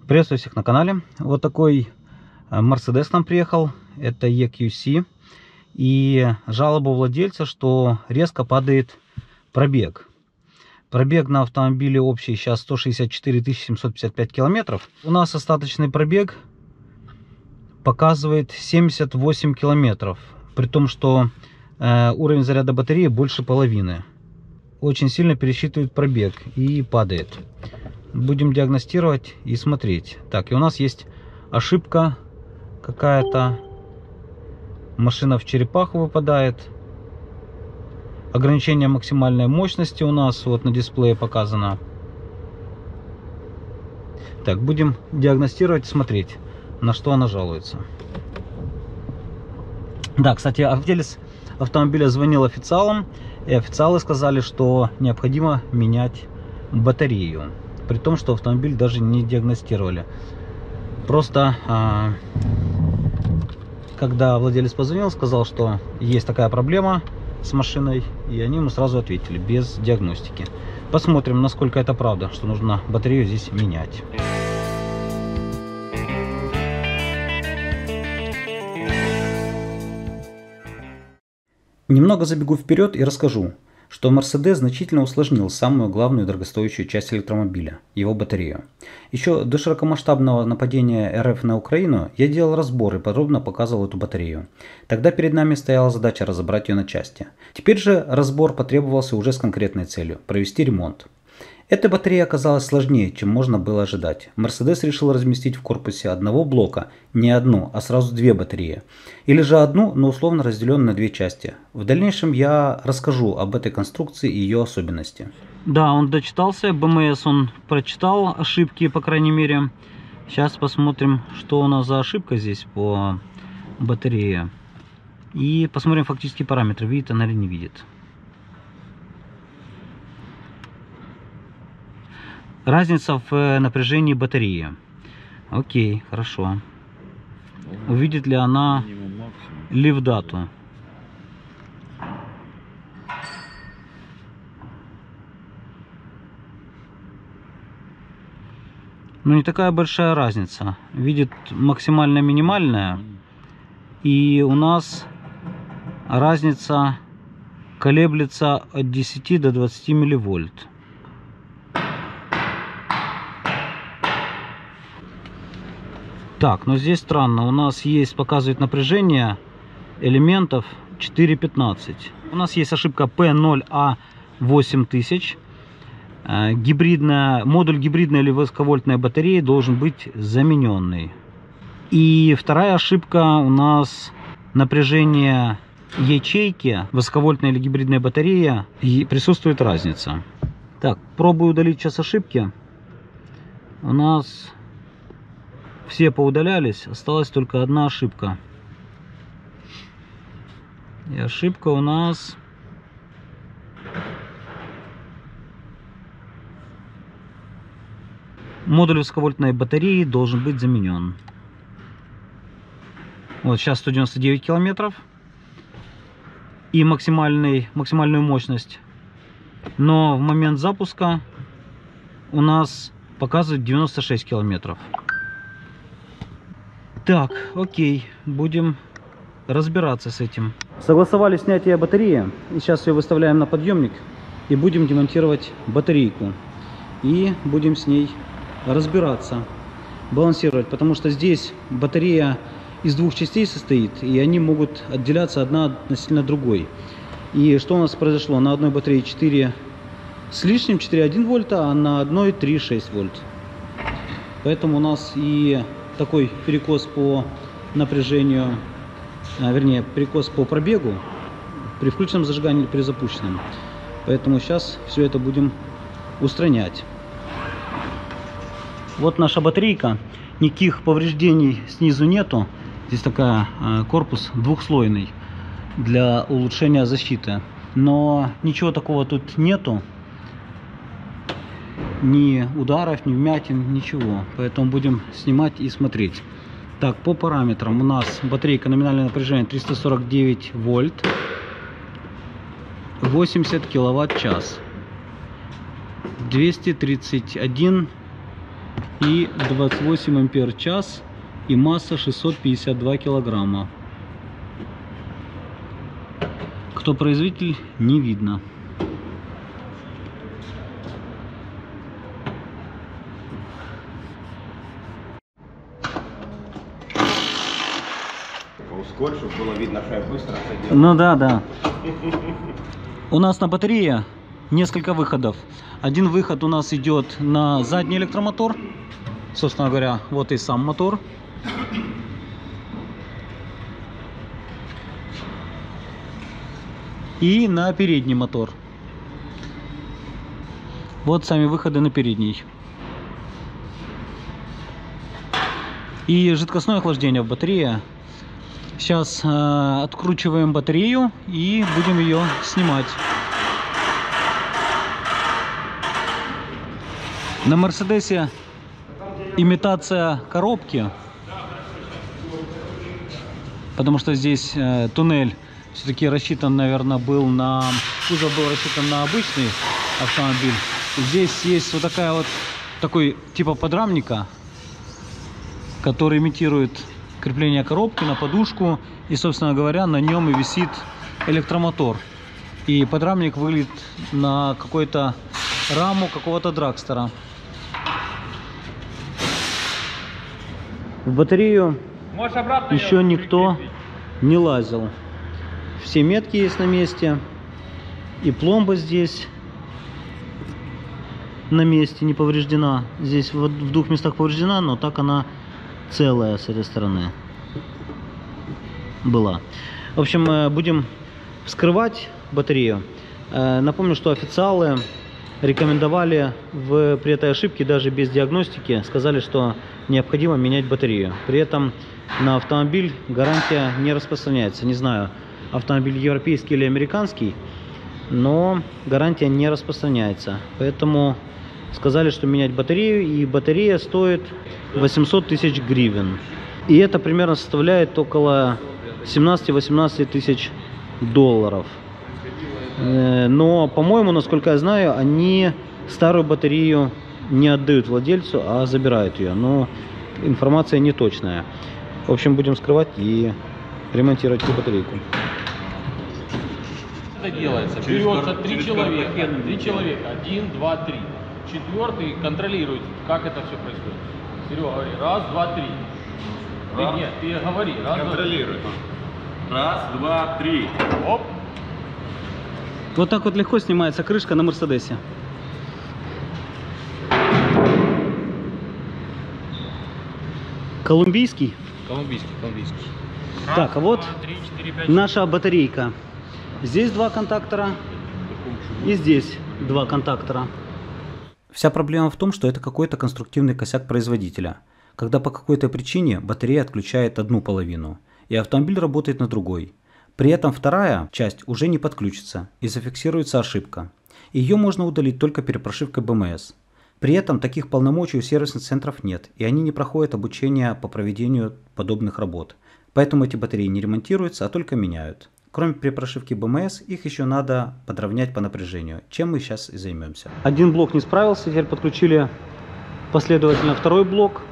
Приветствую всех на канале. Вот такой Mercedes нам приехал. Это EQC. И жалоба у владельца, что резко падает пробег. Пробег на автомобиле общий сейчас 164 755 километров. У нас остаточный пробег показывает 78 километров. При том, что уровень заряда батареи больше половины. Очень сильно пересчитывает пробег и падает. Будем диагностировать и смотреть. Так, и у нас есть ошибка какая-то. Машина в черепаху выпадает. Ограничение максимальной мощности у нас вот на дисплее показано. Так, будем диагностировать и смотреть, на что она жалуется. Да, кстати, владелец автомобиля звонил официалам, и официалы сказали, что необходимо менять батарею. При том, что автомобиль даже не диагностировали. Просто, когда владелец позвонил, сказал, что есть такая проблема с машиной, и они ему сразу ответили, без диагностики. Посмотрим, насколько это правда, что нужно батарею здесь менять. Немного забегу вперед и расскажу, что Mercedes значительно усложнил самую главную дорогостоящую часть электромобиля – его батарею. Еще до широкомасштабного нападения РФ на Украину я делал разбор и подробно показывал эту батарею. Тогда перед нами стояла задача разобрать ее на части. Теперь же разбор потребовался уже с конкретной целью – провести ремонт. Эта батарея оказалась сложнее, чем можно было ожидать. Mercedes решил разместить в корпусе одного блока не одну, а сразу две батареи. Или же одну, но условно разделенную на две части. В дальнейшем я расскажу об этой конструкции и ее особенности. Да, он дочитался, BMS он прочитал ошибки, по крайней мере. Сейчас посмотрим, что у нас за ошибка здесь по батарее. И посмотрим фактические параметры, видит она или не видит. Разница в напряжении батареи. Окей, хорошо. Увидит ли она лив-дату? Ну, не такая большая разница. Видит максимально минимальная. И у нас разница колеблется от 10 до 20 милливольт. Так, но здесь странно. У нас есть, показывает напряжение элементов 4,15. У нас есть ошибка P0A8000. Модуль гибридной или высоковольтной батареи должен быть замененный. И вторая ошибка у нас напряжение ячейки высоковольтной или гибридной батареи, и присутствует разница. Так, пробую удалить сейчас ошибки. У нас все поудалялись, осталась только одна ошибка. И ошибка у нас модуль высоковольтной батареи должен быть заменен. Вот сейчас 199 километров и максимальную мощность. Но в момент запуска у нас показывает 96 километров. Так, окей, будем разбираться с этим. Согласовали снятие батареи. И сейчас ее выставляем на подъемник. И будем демонтировать батарейку. И будем с ней разбираться, балансировать. Потому что здесь батарея из двух частей состоит. И они могут отделяться одна относительно другой. И что у нас произошло? На одной батарее 4 с лишним, 4,1 вольта, а на одной 3,6 вольт. Поэтому у нас и такой перекос по напряжению, вернее, перекос по пробегу при включенном зажигании или при запущенном. Поэтому сейчас все это будем устранять. Вот наша батарейка. Никаких повреждений снизу нету. Здесь такая корпус двухслойный для улучшения защиты. Но ничего такого тут нету. Ни ударов, ни вмятин, ничего. Поэтому будем снимать и смотреть. Так, по параметрам у нас батарейка номинальное напряжение 349 вольт, 80 киловатт-час, 231 и 28 ампер-час и масса 652 килограмма. Кто производитель, не видно. Ускорь, чтобы было видно, что я быстро это делаю. Ну да. У нас на батарее несколько выходов. Один выход у нас идет на задний электромотор. Собственно говоря, вот и сам мотор. И на передний мотор. Вот сами выходы на передний. И жидкостное охлаждение в батарее. Сейчас откручиваем батарею и будем ее снимать. На Мерседесе имитация коробки, потому что здесь туннель все-таки рассчитан, наверное, был на... Кузов был рассчитан на обычный автомобиль. Здесь есть вот такая вот, такой типа подрамника, который имитирует крепление коробки на подушку. И, собственно говоря, на нем и висит электромотор. И подрамник выглядит на какую-то раму какого-то драгстера. В батарею еще никто не лазил. Все метки есть на месте. И пломба здесь на месте, не повреждена. Здесь вот в двух местах повреждена, но так она целая с этой стороны была. В общем, будем вскрывать батарею. Напомню, что официалы рекомендовали при этой ошибке, даже без диагностики, сказали, что необходимо менять батарею. При этом на автомобиль гарантия не распространяется. Не знаю, автомобиль европейский или американский, но гарантия не распространяется. Поэтому сказали, что менять батарею, и батарея стоит 800 тысяч гривен. И это примерно составляет около 17-18 тысяч долларов. Но, по-моему, насколько я знаю, они старую батарею не отдают владельцу, а забирают ее. Но информация не точная. В общем, будем скрывать и ремонтировать эту батарейку. Это делается. Берется три человека. 1, 2, 3. Четвертый контролирует, как это все происходит. Серега, говори. Раз, два, три. Нет, ты говори. Раз, контролируй. Раз, два, три. Оп. Вот так вот легко снимается крышка на Мерседесе. Колумбийский? Колумбийский. Раз, так, а вот 2, 3, 4, 5, наша батарейка. Здесь два контактора и здесь два контактора. Вся проблема в том, что это какой-то конструктивный косяк производителя, когда по какой-то причине батарея отключает одну половину, и автомобиль работает на другой. При этом вторая часть уже не подключится и зафиксируется ошибка. Ее можно удалить только перепрошивкой БМС. При этом таких полномочий у сервисных центров нет, и они не проходят обучение по проведению подобных работ. Поэтому эти батареи не ремонтируются, а только меняют. Кроме перепрошивки БМС, их еще надо подровнять по напряжению, чем мы сейчас и займемся. Один блок не справился, теперь подключили последовательно второй блок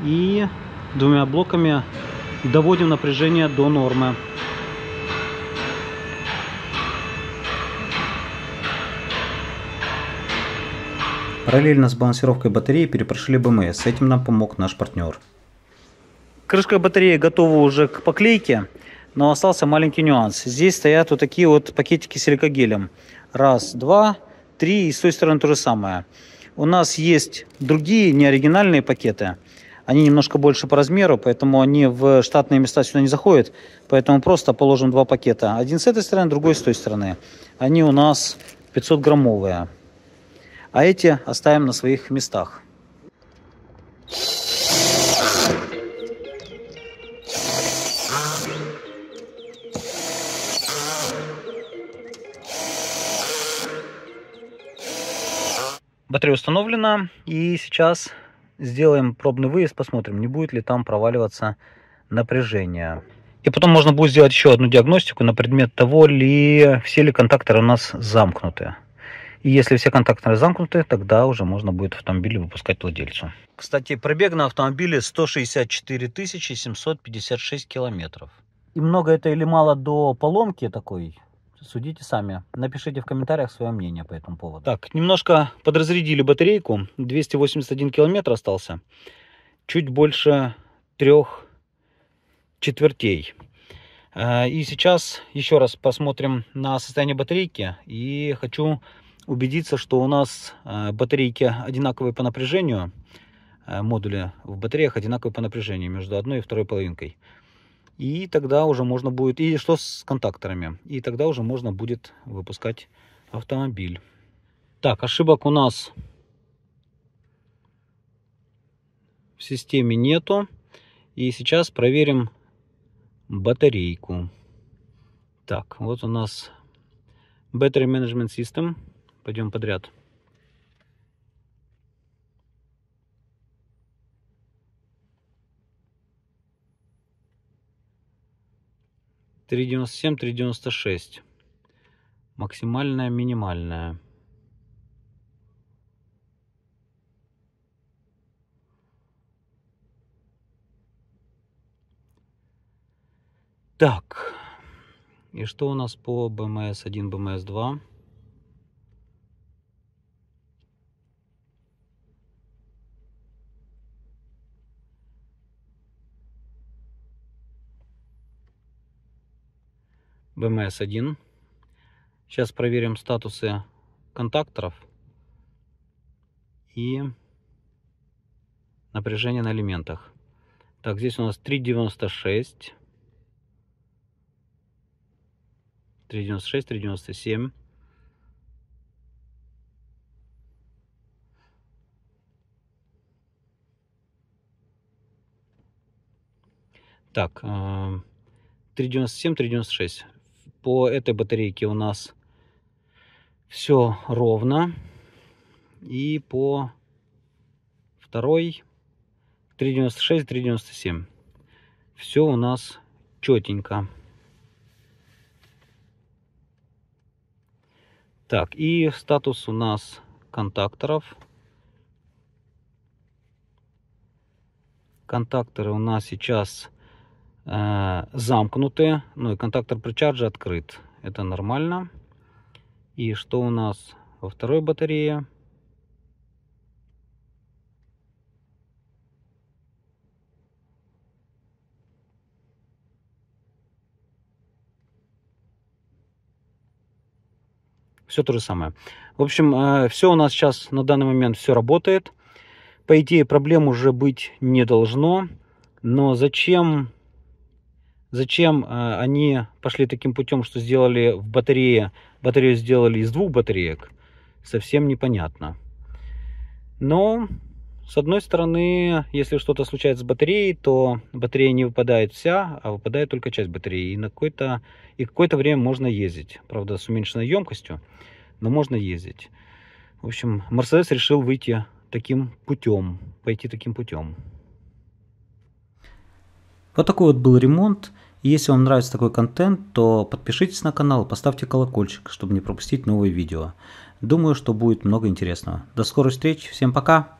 и двумя блоками доводим напряжение до нормы. Параллельно с балансировкой батареи перепрошили БМС, с этим нам помог наш партнер. Крышка батареи готова уже к поклейке, но остался маленький нюанс. Здесь стоят вот такие вот пакетики с силикагелем. Раз, два, три, и с той стороны то же самое. У нас есть другие неоригинальные пакеты. Они немножко больше по размеру, поэтому они в штатные места сюда не заходят. Поэтому просто положим два пакета. Один с этой стороны, другой с той стороны. Они у нас 500-граммовые. А эти оставим на своих местах. Батарея установлена, и сейчас сделаем пробный выезд, посмотрим, не будет ли там проваливаться напряжение. И потом можно будет сделать еще одну диагностику на предмет того, все ли контакторы у нас замкнуты. И если все контакторы замкнуты, тогда уже можно будет автомобиль выпускать владельцу. Кстати, пробег на автомобиле 164 756 километров. И много это или мало до поломки такой? Судите сами. Напишите в комментариях свое мнение по этому поводу. Так, немножко подразрядили батарейку. 281 километр остался. Чуть больше 3/4. И сейчас еще раз посмотрим на состояние батарейки. И хочу убедиться, что у нас батарейки одинаковые по напряжению. Модули в батареях одинаковые по напряжению между одной и второй половинкой. И тогда уже можно будет... И что с контакторами? И тогда уже можно будет выпускать автомобиль. Так, ошибок у нас в системе нету. И сейчас проверим батарейку. Так, вот у нас Battery Management System. Пойдем подряд. $3.97, $3.96. Максимальная, минимальная. Так. И что у нас по BMS1, BMS2? BMS1. Сейчас проверим статусы контакторов и напряжение на элементах. Так, здесь у нас 3.96, 3.96, 3.97. Так, 3.97, 3.96. По этой батарейке у нас все ровно. И по второй 3.96, 3.97. Все у нас четенько. Так, и статус у нас контакторов. Контакторы у нас сейчас замкнуты. Ну и контактор причарджа открыт. Это нормально. И что у нас во второй батарее? Все то же самое. В общем, все у нас сейчас на данный момент все работает. По идее, проблем уже быть не должно. Но зачем они пошли таким путем, что сделали в батарею сделали из двух батареек, совсем непонятно. Но, с одной стороны, если что-то случается с батареей, то батарея не выпадает вся, а выпадает только часть батареи. И какое-то время можно ездить. Правда, с уменьшенной емкостью, но можно ездить. В общем, Mercedes решил пойти таким путем. Вот такой вот был ремонт. И если вам нравится такой контент, то подпишитесь на канал, поставьте колокольчик, чтобы не пропустить новые видео. Думаю, что будет много интересного. До скорой встречи, всем пока!